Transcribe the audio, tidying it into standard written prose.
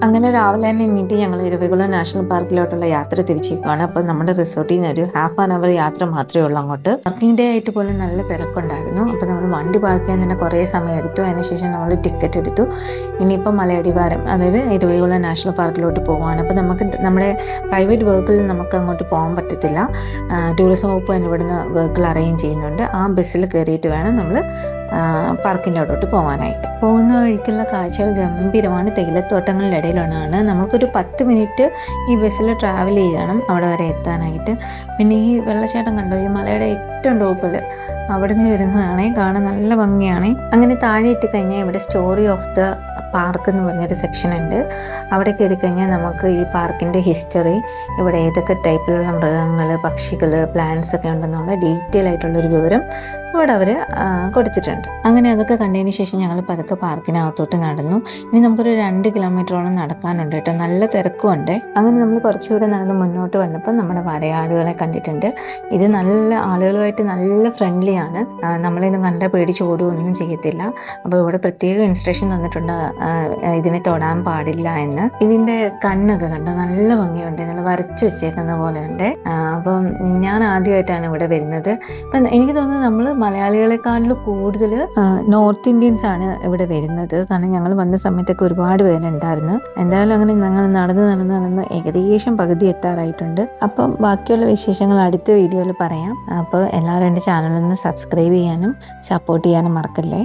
അങ്ങനെ രാവിലെ തന്നെ എണീറ്റ് ഞങ്ങൾ ഇരവികുളം നാഷണൽ പാർക്കിലോട്ടുള്ള യാത്ര തിരിച്ചേക്കുവാണ്. അപ്പോൾ നമ്മുടെ റിസോർട്ടിൽ നിന്ന് ഒരു ഹാഫ് ആൻ അവർ യാത്ര മാത്രമേ ഉള്ളൂ അങ്ങോട്ട്. പാർക്കിംഗ് ഡേ ആയിട്ട് പോലും നല്ല തിരക്കുണ്ടായിരുന്നു. അപ്പോൾ നമ്മൾ വണ്ടി പാർക്ക് ചെയ്യാൻ തന്നെ കുറേ സമയം എടുത്തു. അതിനുശേഷം നമ്മൾ ടിക്കറ്റ് എടുത്തു. ഇനിയിപ്പോൾ മലയടിവാരം, അതായത് ഇരവികുളം നാഷണൽ പാർക്കിലോട്ട് പോകുവാണ്. അപ്പോൾ നമുക്ക് നമ്മുടെ പ്രൈവറ്റ് വെഹിക്കിളിൽ നമുക്ക് അങ്ങോട്ട് പോകാൻ പറ്റത്തില്ല. ടൂറിസം വകുപ്പ് തന്നെ ഇവിടുന്ന് വെഹിക്കിൾ അറേഞ്ച് ചെയ്യുന്നുണ്ട്. ആ ബസ്സിൽ കയറിയിട്ട് വേണം നമ്മൾ പാർക്കിൻ്റെ അവിടോട്ട് പോകാനായിട്ട്. പോകുന്ന വഴിക്കുള്ള കാഴ്ചകൾ ഗംഭീരമാണ്. തേയിലത്തോട്ടങ്ങളുടെ ഇടയിലാണ്. നമുക്കൊരു 10 മിനിറ്റ് ഈ ബസ്സിൽ ട്രാവൽ ചെയ്യണം അവിടെ വരെ എത്താനായിട്ട്. പിന്നെ ഈ വെള്ളച്ചാട്ടം കണ്ടോ, ഈ മലയുടെ ഏറ്റവും ടോപ്പിൽ അവിടെ നിന്ന് വരുന്നതാണ്. കാണാൻ നല്ല ഭംഗിയാണ്. അങ്ങനെ താഴെ എത്തിക്കഴിഞ്ഞാൽ ഇവിടെ സ്റ്റോറി ഓഫ് ദ പാർക്ക് എന്ന് പറഞ്ഞൊരു സെക്ഷൻ ഉണ്ട്. അവിടെ കയറി കഴിഞ്ഞാൽ നമുക്ക് ഈ പാർക്കിൻ്റെ ഹിസ്റ്ററി, ഇവിടെ ഏതൊക്കെ ടൈപ്പിലുള്ള മൃഗങ്ങൾ, പക്ഷികൾ, പ്ലാന്റ്സ് ഒക്കെ ഉണ്ടെന്നുള്ള ഡീറ്റെയിൽ ആയിട്ടുള്ളൊരു വിവരം ഇവിടെ അവർ കൊടുത്തിട്ടുണ്ട്. അങ്ങനെ അതൊക്കെ കണ്ടതിന് ശേഷം ഞങ്ങൾ പതുക്കെ പാർക്കിനകത്തോട്ട് നടന്നു. ഇനി നമുക്കൊരു 2 കിലോമീറ്ററോളം നടക്കാനുണ്ട് കേട്ടോ. നല്ല തിരക്കുമുണ്ട്. അങ്ങനെ നമ്മൾ കുറച്ചുകൂടെ നടന്ന് മുന്നോട്ട് വന്നപ്പോൾ നമ്മുടെ വരയാടുകളെ കണ്ടിട്ടുണ്ട്. ഇത് നല്ല ആളുകളുമായിട്ട് നല്ല ഫ്രണ്ട്ലിയാണ്. നമ്മളിന്ന് കണ്ട പേടിച്ച് ഓടുകയൊന്നും ചെയ്യത്തില്ല. അപ്പോൾ ഇവിടെ പ്രത്യേക ഇൻസ്ട്രക്ഷൻ തന്നിട്ടുണ്ട് ഇതിനെ തൊടാൻ പാടില്ല എന്ന്. ഇതിൻ്റെ കണ്ണൊക്കെ കണ്ടോ, നല്ല ഭംഗിയുണ്ട്, നല്ല വരച്ചു വെച്ചേക്കുന്ന പോലെ ഉണ്ട്. അപ്പം ഞാൻ ആദ്യമായിട്ടാണ് ഇവിടെ വരുന്നത്. അപ്പം എനിക്ക് തോന്നുന്നത് നമ്മൾ മലയാളികളെക്കാളും കൂടുതൽ നോർത്ത് ഇന്ത്യൻസ് ആണ് ഇവിടെ വരുന്നത്. കാരണം ഞങ്ങൾ വന്ന സമയത്തൊക്കെ ഒരുപാട് പേരുണ്ടായിരുന്നു. എന്തായാലും അങ്ങനെ ഞങ്ങൾ നടന്ന് ഏകദേശം പകുതി എത്താറായിട്ടുണ്ട്. അപ്പം ബാക്കിയുള്ള വിശേഷങ്ങൾ അടുത്ത വീഡിയോയിൽ പറയാം. അപ്പോൾ എല്ലാവരും എൻ്റെ ചാനലൊന്ന് സബ്സ്ക്രൈബ് ചെയ്യാനും സപ്പോർട്ട് ചെയ്യാനും മറക്കല്ലേ.